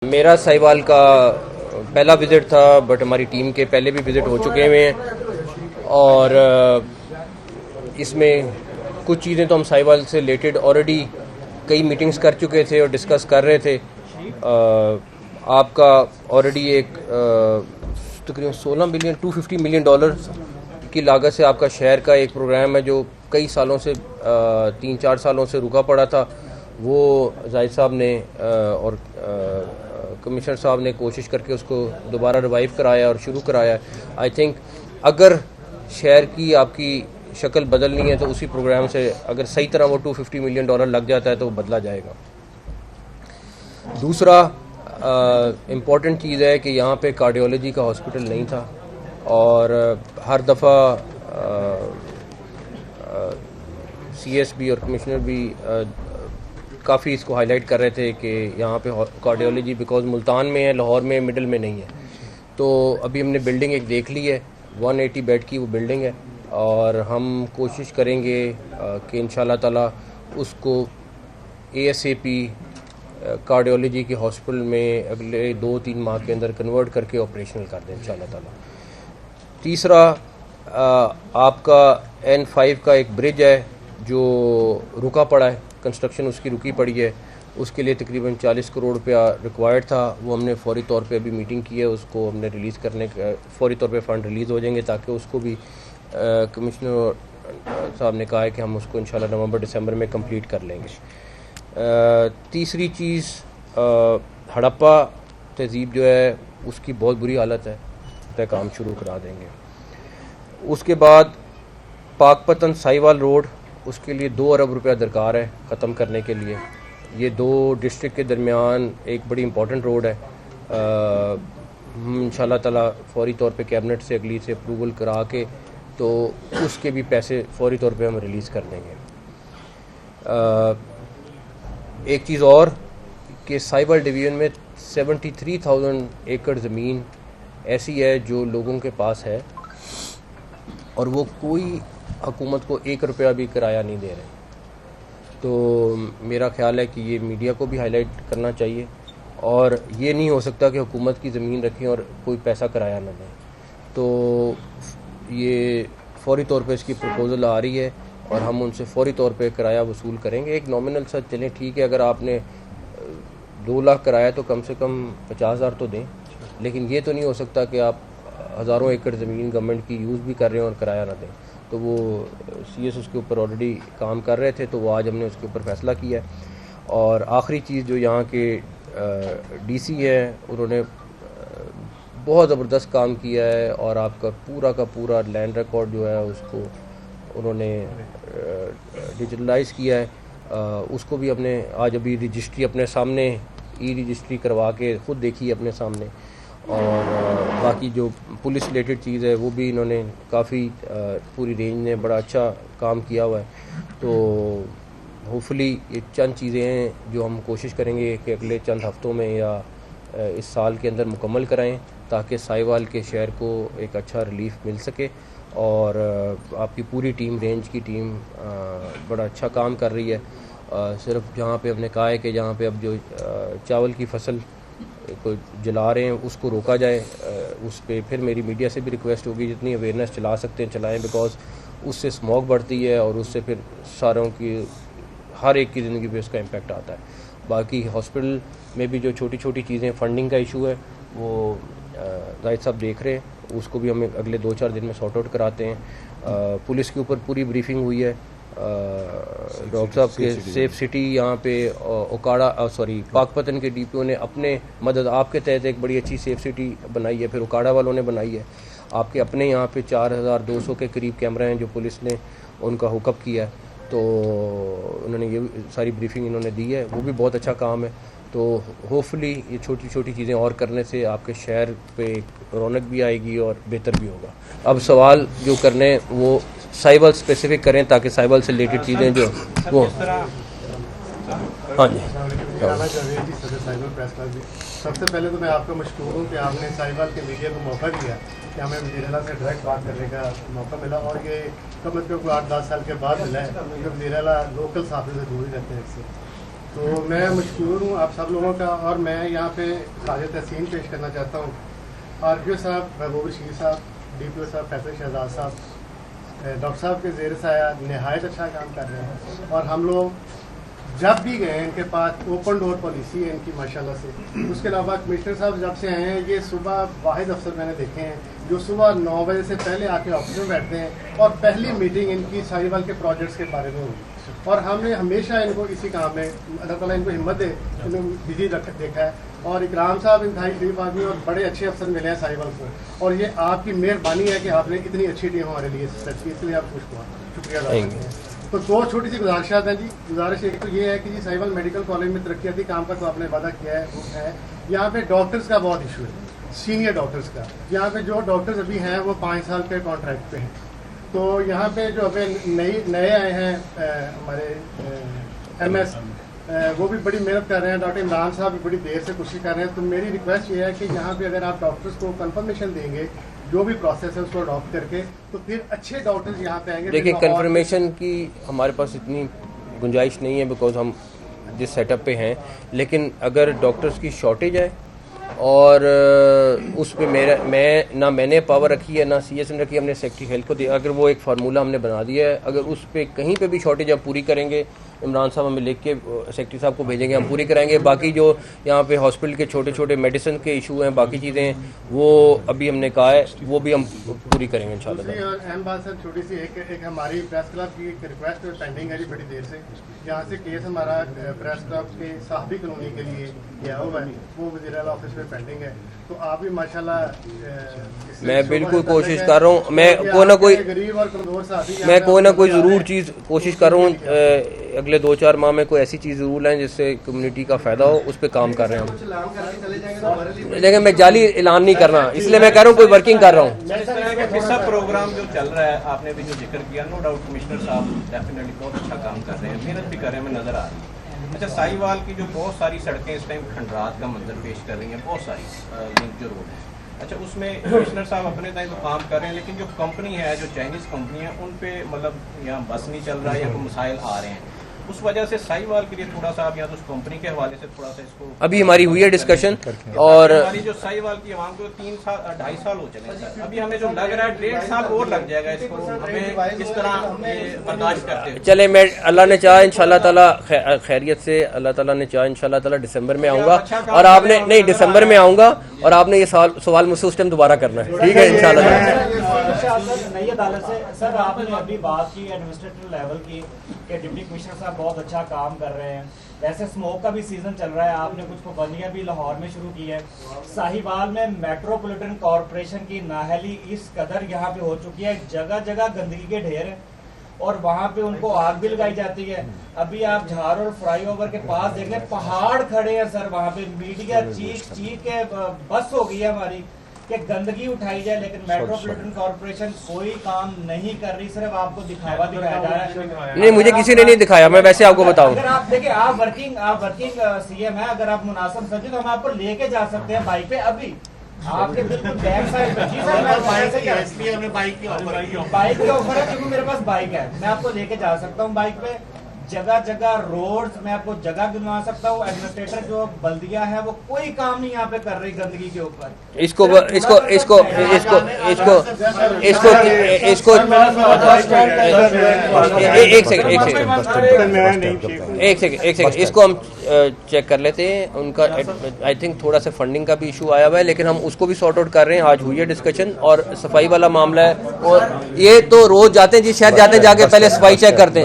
मेरा साहिवाल का पहला विज़िट था, बट हमारी टीम के पहले भी विज़िट हो चुके हुए हैं और इसमें कुछ चीज़ें तो हम साहिवाल से रिलेटेड ऑलरेडी कई मीटिंग्स कर चुके थे और डिस्कस कर रहे थे। आपका ऑलरेडी एक तकरीबन 16 बिलियन $250 मिलियन की लागत से आपका शहर का एक प्रोग्राम है जो कई सालों से 3-4 सालों से रुका पड़ा था। वो जाहिद साहब ने और कमिश्नर साहब ने कोशिश करके उसको दोबारा रिवाइव कराया और शुरू कराया। आई थिंक अगर शहर की आपकी शक्ल बदलनी है तो उसी प्रोग्राम से अगर सही तरह वो $250 मिलियन लग जाता है तो वो बदला जाएगा। दूसरा इम्पॉर्टेंट चीज़ है कि यहाँ पे कार्डियोलॉजी का हॉस्पिटल नहीं था और हर दफ़ा CSB और कमिश्नर भी काफ़ी इसको हाईलाइट कर रहे थे कि यहाँ पे कार्डियोलॉजी बिकॉज मुल्तान में है, लाहौर में, मिडल में नहीं है। तो अभी हमने बिल्डिंग एक देख ली है, 180 बेड की वो बिल्डिंग है और हम कोशिश करेंगे कि इंशाल्लाह ताला उसको ASAP कार्डियोलॉजी के हॉस्पिटल में अगले 2-3 माह के अंदर कन्वर्ट करके ऑपरेशनल कर दें इंशाल्लाह ताला। तीसरा आपका N5 का एक ब्रिज है जो रुका पड़ा है, कंस्ट्रक्शन उसकी रुकी पड़ी है, उसके लिए तकरीबन 40 करोड़ रुपया रिक्वायर्ड था। वो हमने फौरी तौर पे अभी मीटिंग की है, उसको हमने रिलीज़ करने का फौरी तौर पे फ़ंड रिलीज़ हो जाएंगे ताकि उसको भी कमिश्नर साहब ने कहा है कि हम उसको इंशाल्लाह नवंबर-दिसंबर में कंप्लीट कर लेंगे। तीसरी चीज़ हड़प्पा तहज़ीब जो है उसकी बहुत बुरी हालत है, तो काम शुरू करा देंगे। उसके बाद पाकपतन साहिवाल रोड, उसके लिए 2 अरब रुपया दरकार है ख़त्म करने के लिए। ये 2 डिस्ट्रिक्ट के दरमियान एक बड़ी इंपॉर्टेंट रोड है। इंशाल्लाह ताला फौरी तौर पे कैबिनेट से अगली से अप्रूवल करा के तो उसके भी पैसे फौरी तौर पे हम रिलीज़ कर देंगे। एक चीज़ और कि साहिवाल डिवीज़न में 73,000 एकड़ ज़मीन ऐसी है जो लोगों के पास है और वो कोई हुकूमत को 1 रुपया भी किराया नहीं दे रहे। तो मेरा ख्याल है कि ये मीडिया को भी हाईलाइट करना चाहिए और ये नहीं हो सकता कि हुकूमत की ज़मीन रखें और कोई पैसा किराया ना दें। तो ये फौरी तौर पे इसकी प्रपोज़ल आ रही है और हम उनसे फौरी तौर पे किराया वसूल करेंगे। एक नॉमिनल सा चलें, ठीक है, अगर आपने 2 लाख किराया तो कम से कम 50,000 तो दें, लेकिन ये तो नहीं हो सकता कि आप हज़ारों एकड़ ज़मीन गवर्नमेंट की यूज़ भी कर रहे हैं और किराया ना दें। तो वो CS उसके ऊपर ऑलरेडी काम कर रहे थे, तो वो आज हमने उसके ऊपर फैसला किया है। और आखिरी चीज़ जो यहाँ के DC हैं, उन्होंने बहुत ज़बरदस्त काम किया है और आपका पूरा का पूरा लैंड रिकॉर्ड जो है उसको उन्होंने डिजिटलाइज़ किया है। उसको भी हमने आज अभी रजिस्ट्री अपने सामने रजिस्ट्री करवा के ख़ुद देखी अपने सामने। और बाकी जो पुलिस रिलेटेड चीज़ है वो भी इन्होंने काफ़ी पूरी रेंज ने बड़ा अच्छा काम किया हुआ है। तो होपफुली ये चंद चीज़ें हैं जो हम कोशिश करेंगे कि अगले चंद हफ्तों में या इस साल के अंदर मुकम्मल कराएं ताकि साहिवाल के शहर को एक अच्छा रिलीफ मिल सके। और आपकी पूरी टीम, रेंज की टीम बड़ा अच्छा काम कर रही है। सिर्फ जहाँ पे हमने कहा है कि जहाँ पे अब जो चावल की फसल को जला रहे हैं उसको रोका जाए, उस पर फिर मेरी मीडिया से भी रिक्वेस्ट होगी जितनी अवेयरनेस चला सकते हैं चलाएं, बिकॉज उससे स्मॉग बढ़ती है और उससे फिर सारों की हर एक की ज़िंदगी पे उसका इम्पेक्ट आता है। बाकी हॉस्पिटल में भी जो छोटी छोटी चीज़ें, फंडिंग का इशू है वो जाहिद साहब देख रहे हैं, उसको भी हम अगले 2-4 दिन में सॉर्ट आउट कराते हैं। पुलिस के ऊपर पूरी ब्रीफिंग हुई है। डॉक्टर साहब के सेफ सिटी यहाँ पे ओकाड़ा पाकपतन के DPO ने अपने मदद आपके तहत एक बड़ी अच्छी सेफ सिटी बनाई है, फिर ओकाड़ा वालों ने बनाई है। आपके अपने यहाँ पे 4,200 के करीब कैमरा हैं जो पुलिस ने उनका हुकअप किया है, तो उन्होंने ये सारी ब्रीफिंग इन्होंने दी है, वो भी बहुत अच्छा काम है। तो होपफुली ये छोटी छोटी चीज़ें और करने से आपके शहर पे रौनक भी आएगी और बेहतर भी होगा। अब सवाल जो करने वो साहिवाल स्पेसिफिक करें ताकि साहिवाल से रिलेटेड चीज़ें जो वो हाँ जी। सबसे पहले तो मैं आपका मशकूर हूँ कि आपने साहिवाल के मीडिया को मौका दिया कि हमें वज़ीर-ए-आला से डायरेक्ट बात करने का मौका मिला और ये कम अज़ कम 8-10 साल के बाद मिला है, क्योंकि वज़ीर-ए-आला लोकल साफी से दूर ही रहते हैं इससे। तो मैं मशकूर हूँ आप सब लोगों का, और मैं यहाँ पे खाज तहसीन पेश करना चाहता हूँ। RPO साहब महबूब रशीद साहब, DPO साहब फैसल शहजाद साहब, डॉक्टर साहब के ज़ेर साया नहायत अच्छा काम कर रहे हैं। और हम लोग जब भी गए इनके पास ओपन डोर पॉलिसी है इनकी माशाल्लाह से। उसके अलावा कमिश्नर साहब जब से आए हैं, ये सुबह वाहिद अफसर मैंने देखे हैं जो सुबह 9 बजे से पहले आके ऑफिस में बैठते हैं, और पहली मीटिंग इनकी साहिवाल के प्रोजेक्ट्स के बारे में हुई। और हमने हमेशा इनको इसी काम में, अल्लाह ताला इनको हिम्मत दे, इन्हें बिजी देखा है। और इकराम साहब इंतहाई शरीफ आदमी और बड़े अच्छे अफसर मिले हैं साहिवाल को, और ये आपकी मेहरबानी है कि आपने इतनी अच्छी टीम हमारे लिए सेट की, इसलिए आप शुक्रिया अदा करते हैं। तो 2 छोटी सी गुजारिशात हैं जी। गुजारिश एक तो ये है कि जी साहिवाल मेडिकल कॉलेज में तरक्याती काम का तो आपने वादा किया है, वो है यहाँ पे डॉक्टर्स का बहुत इशू है, सीनियर डॉक्टर्स का। यहाँ पे जो डॉक्टर्स अभी हैं वो 5 साल के कॉन्ट्रैक्ट पे हैं। तो यहाँ पे जो अभी नए आए हैं हमारे MS, वो भी बड़ी मेहनत कर रहे हैं। डॉक्टर इमरान साहब भी बड़ी देर से कोशिश कर रहे हैं। तो मेरी रिक्वेस्ट ये है कि यहाँ पे अगर आप डॉक्टर्स को कंफर्मेशन देंगे, जो भी प्रोसेस है उसको अडॉप्ट करके, तो फिर अच्छे डॉक्टर्स यहाँ पे आएंगे। देखिए, कंफर्मेशन की हमारे पास इतनी गुंजाइश नहीं है बिकॉज हम जिस सेटअप पे हैं, लेकिन अगर डॉक्टर्स की शॉर्टेज है और उस पे मैंने पावर रखी है, ना CS ने रखी है, हमने सेक्रेटरी हेल्थ को दिया। अगर वो एक फार्मूला हमने बना दिया है, अगर उस पे कहीं पे भी शॉर्टेज आप पूरी करेंगे, इमरान साहब हमें लिख के सेक्रेटरी साहब को भेजेंगे, हम पूरी कराएंगे। बाकी जो यहाँ पे हॉस्पिटल के छोटे छोटे मेडिसिन के इशू हैं, बाकी चीज़ें हैं, वो अभी हमने कहा है वो भी हम पूरी करेंगे इंशाल्लाह। अहम बात सर, छोटी सी एक हमारी प्रेस क्लब की एक रिक्वेस्ट पेंडिंग है जी बड़ी देर से। यहाँ से केस हमारा प्रेस क्लब के साहबी कॉलोनी के लिए गया हुआ है, वो वज़ीर आला ऑफिस में पेंडिंग है। तो आप भी माशाल्लाह, मैं बिल्कुल कोशिश कर रहा हूँ, मैं कोई ना कोई गरीब और कमजोर साथी, मैं कोई ना कोई ज़रूर चीज़ कोशिश कर रहा हूँ। अगले 2-4 माह में कोई ऐसी चीज़ ज़रूर लाएं जिससे कम्युनिटी का फ़ायदा हो, उस पर काम कर रहे हैं हम। लेकिन मैं जाली ऐलान नहीं करना, इसलिए मैं कह रहा हूँ कोई वर्किंग कर रहा हूँ। सब प्रोग्राम जो चल रहा है, आपने भी जो जिक्र किया, नो डाउट कमिश्नर साहब डेफिनेटली बहुत अच्छा काम कर रहे हैं, मेहनत भी कर रहे हैं, हमें नज़र आ रही है। अच्छा, साहिवाल की जो बहुत सारी सड़कें इस टाइम खंडरात का मंजर पेश कर रही हैं, बहुत सारी लिंक जो रोड है, अच्छा उसमें कमिश्नर साहब अपने टाइम तो काम कर रहे हैं, लेकिन जो कंपनी है, जो चाइनीज़ कंपनी है, उन पे मतलब यहाँ बस नहीं चल रहा है या कोई मसाइल आ रहे हैं, उस वजह से साहिवाल के लिए थोड़ा सा आप यहाँ तो उस कंपनी के हवाले से थोड़ा सा इसको, अभी हमारी हुई है डिस्कशन, और हमारी जो साहिवाल की आवाम को 2.5 साल हो चले सर, अभी हमें जो लग रहा है 1.5 साल और लग जाएगा इसको, हमें किस तरह बर्दाश्त करते हैं। चले, मैं अल्लाह ने चाहा इंशाल्लाह ताला खैरियत से, अल्लाह ताला ने चाहा इंशाल्लाह ताला दिसंबर में आऊँगा, और आपने नहीं दिसंबर में आऊँगा, और आपने ये सवाल मुझसे उस टाइम दोबारा करना है, ठीक है इंशाल्लाह। नई अदालत से सर आपने अभी बात की एडमिनिस्ट्रेटिव लेवल की कि डिप्टी कमिश्नर साहब बहुत अच्छा काम कर रहे हैं। वैसे स्मोक का भी सीजन चल रहा है, आपने कुछ पाबंदियां भी लाहौर में शुरू की है। साहिवाल में मेट्रोपॉलिटन कॉरपोरेशन की नाहली इस कदर यहाँ पे हो चुकी है, जगह जगह गंदगी के ढेर है और वहाँ पे उनको आग भी लगाई जाती है। अभी आप झार और फ्लाईओवर के पास देख लें, पहाड़ खड़े हैं सर, वहाँ पे मीडिया चीख के बस हो गई है हमारी कि गंदगी उठाई जाए, लेकिन मेट्रोपॉलिटन कॉर्पोरेशन कोई काम नहीं कर रही, सिर्फ आपको दिखावा दिखाया जा रहा है। नहीं, मुझे किसी ने नहीं दिखाया, मैं वैसे आपको बताऊं। अगर आप देखिए, आप वर्किंग CM है, अगर आप मुनासिब समझे तो हम आपको लेके जा सकते हैं बाइक पे, अभी आपके बिल्कुल बैक साइड पे। जी सर, मैं बाइक के ऑफर है क्योंकि मेरे पास बाइक है, मैं आपको लेके जा सकता हूँ बाइक पे। जगह जगह रोड्स, मैं आपको जगह गिनवा सकता हूँ। एडमिनिस्ट्रेटर जो बल्दिया है वो कोई काम नहीं यहाँ पे कर रही गंदगी के ऊपर। इसको इसको इसको इसको इसको इसको इसको एक सेकंड इसको हम चेक कर लेते हैं। उनका आई थिंक थोड़ा सा फंडिंग का भी इशू आया हुआ है, लेकिन हम उसको भी सॉर्ट आउट कर रहे हैं। आज हुई है डिस्कशन और सफाई वाला मामला है, और ये तो रोज जाते हैं जी, शहर जाते हैं, जाके पहले सफाई चेक करते हैं।